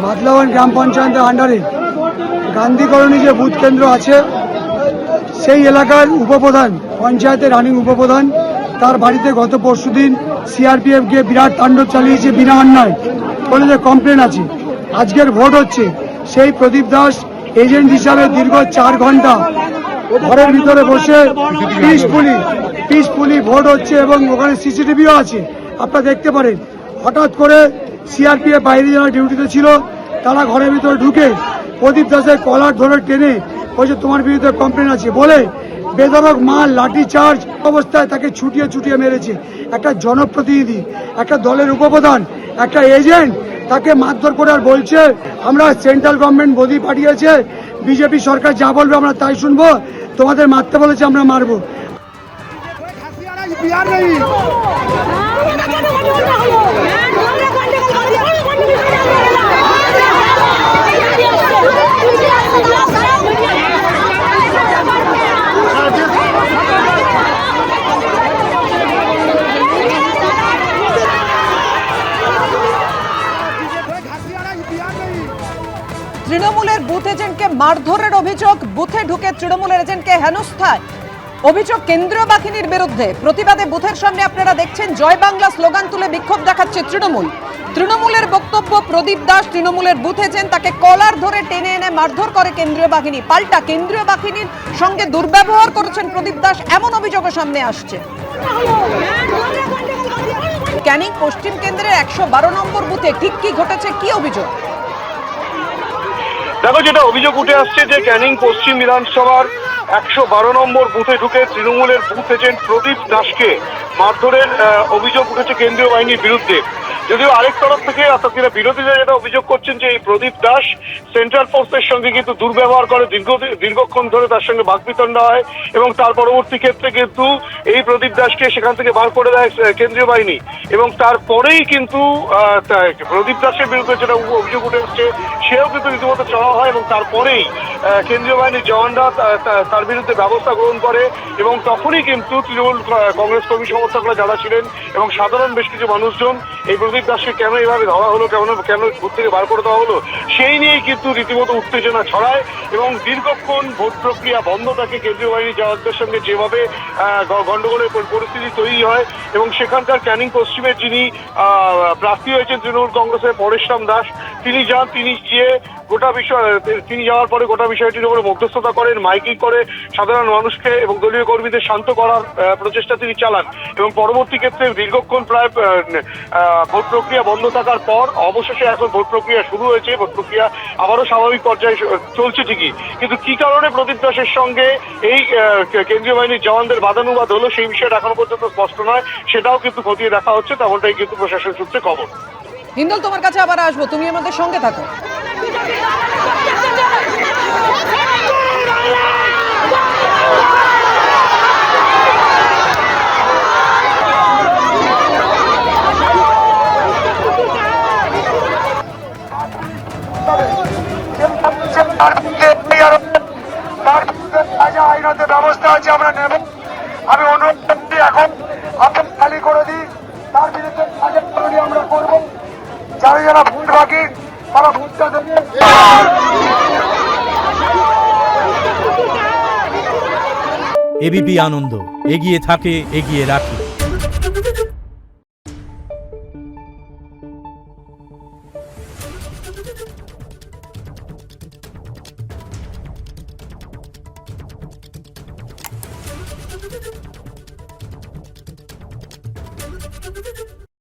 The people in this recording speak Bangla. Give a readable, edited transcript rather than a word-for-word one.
বাদলাওয়ান গ্রাম পঞ্চায়েতের আন্ডারে গান্ধী কলোনি যে বুথ কেন্দ্র আছে সেই এলাকার উপপ্রধান, পঞ্চায়েতের রানিং উপপ্রধান, তার বাড়িতে গত পরশুদিন সিআরপিএফ গিয়ে বিরাট তাণ্ডব চালিয়েছে বিনা অন্যায়, বলে যে কমপ্লেন আছে। আজকের ভোট হচ্ছে, সেই প্রদীপ দাস এজেন্ট হিসাবে দীর্ঘ 4 ঘন্টা ঘরের ভিতরে বসে পিসফুলি ভোট হচ্ছে এবং ওখানে সিসিটিভিও আছে, আপনারা দেখতে পারেন। হঠাৎ করে সিআরপিএফ বাইরে যারা ডিউটিতে ছিল তারা ঘরের ভিতরে ঢুকে প্রদীপ দাসের কলার ধরে টেনে বলছে তোমার বিরুদ্ধে কমপ্লেন আছে বলে বেধড়ক মাল লাঠি চার্জ অবস্থায় তাকে ছুটিয়ে মেরেছে। একটা জনপ্রতিনিধি, একটা দলের উপপ্রধান, একটা এজেন্ট তাকে মারধর করে আর বলছে আমরা সেন্ট্রাল গভর্নমেন্ট বদি পাঠিয়েছে, বিজেপি সরকার যা বলবে আমরা তাই শুনবো, তোমাদের মারতে বলেছে আমরা মারবো। তৃণমূলের বুথ এজেন্টকে মারধরের অভিযোগ, বুথে ঢুকে তৃণমূলের এজেন্টকে হেনস্থায় অভিযোগ কেন্দ্রীয় বাহিনীর বিরুদ্ধে। প্রতিবাদে বুথের সামনে আপনারা দেখছেন জয় বাংলা স্লোগান তুলে বিক্ষোভ দেখাচ্ছে তৃণমূলের বক্তব্য প্রদীপ দাস তৃণমূলের বুথ এজেন্ট, তাকে কলার ধরে টেনে এনে মারধর করে কেন্দ্রীয় বাহিনী। পাল্টা কেন্দ্রীয় বাহিনীর সঙ্গে দুর্ব্যবহার করেছেন প্রদীপ দাস, এমন অভিযোগও সামনে আসছে। ক্যানিং পশ্চিম কেন্দ্রের 112 নম্বর বুথে ঠিক কি ঘটেছে, কি অভিযোগ? দেখো, যেটা অভিযোগ উঠে আসছে যে ক্যানিং পশ্চিম বিধানসভার 112 নম্বর বুথে ঢুকে তৃণমূলের বুথ এজেন্ট প্রদীপ দাসকে মারধরের অভিযোগ উঠেছে কেন্দ্রীয় বাহিনীর বিরুদ্ধে। যদিও আরেক তরফ থেকে অর্থাৎ বিরোধীরা যেটা অভিযোগ করছেন যে এই প্রদীপ দাস সেন্ট্রাল ফোর্সের সঙ্গে কিন্তু দুর্ব্যবহার করে, দীর্ঘক্ষণ ধরে তার সঙ্গে বাকবিতণ্ডা হয় এবং তার পরবর্তী ক্ষেত্রে কিন্তু এই প্রদীপ দাসকে সেখান থেকে বার করে দেয় কেন্দ্রীয় বাহিনী এবং তারপরেই কিন্তু প্রদীপ দাসের বিরুদ্ধে যেটা অভিযোগ উঠে এসছে সেও কিন্তু রীতিমতো চাওয়া হয় এবং তারপরেই কেন্দ্রীয় বাহিনীর জওয়ানরা তার বিরুদ্ধে ব্যবস্থা গ্রহণ করে এবং তখনই কিন্তু তৃণমূল কংগ্রেস কর্মী সমর্থকরা যারা ছিলেন এবং সাধারণ বেশ কিছু মানুষজন এই প্রদীপ দাসকে কেন এইভাবে ধরা হলো, কেন ভোট থেকে বার করে দেওয়া হলো সেই নিয়েই কিন্তু রীতিমতো উত্তেজনা ছড়ায় এবং দীর্ঘক্ষণ ভোট প্রক্রিয়া বন্ধ থাকে। কেন্দ্রীয় বাহিনীর জওয়ানদের সঙ্গে যেভাবে গন্ডগোলের পরিস্থিতি তৈরি হয় এবং সেখানকার ক্যানিং পশ্চিমের যিনি প্রার্থী হয়েছেন তৃণমূল কংগ্রেসের পরেশরাম দাস, তিনি গিয়ে গোটা বিষয়, তিনি যাওয়ার পরে গোটা বিষয়টির উপরে মধ্যস্থতা করেন, মাইকিং করে সাধারণ মানুষকে এবং দলীয় কর্মীদের শান্ত করার প্রচেষ্টা তিনি চালান এবং পরবর্তী ক্ষেত্রে দীর্ঘক্ষণ প্রায় ভোট প্রক্রিয়া বন্ধ থাকার পর অবশেষে এখন ভোট প্রক্রিয়া শুরু হয়েছে। ভোট প্রক্রিয়া আবারও স্বাভাবিক পর্যায়ে চলছে ঠিকই, কিন্তু কি কারণে প্রদীপ দাসের সঙ্গে এই কেন্দ্রীয় বাহিনীর জওয়ানদের বাদানুবাদ হলো সেই বিষয়টা এখনো পর্যন্ত স্পষ্ট নয়, সেটাও কিন্তু খতিয়ে দেখা হচ্ছে, তেমনটাই কিন্তু প্রশাসন সূত্রে খবর। হিন্দল, তোমার কাছে আবার আসবো, তুমি আমাদের সঙ্গে থাকো। আইনত ব্যবস্থা আছে আমরা নেব। আমি অনুরোধ করছি এখন আপনার খালি করে দিই, তার বিরুদ্ধে আমরা করব। যারা ভোট বাকি তারা ভোটটা দেবে। এবিপি আনন্দ, এগিয়ে থাকে, এগিয়ে রাখে।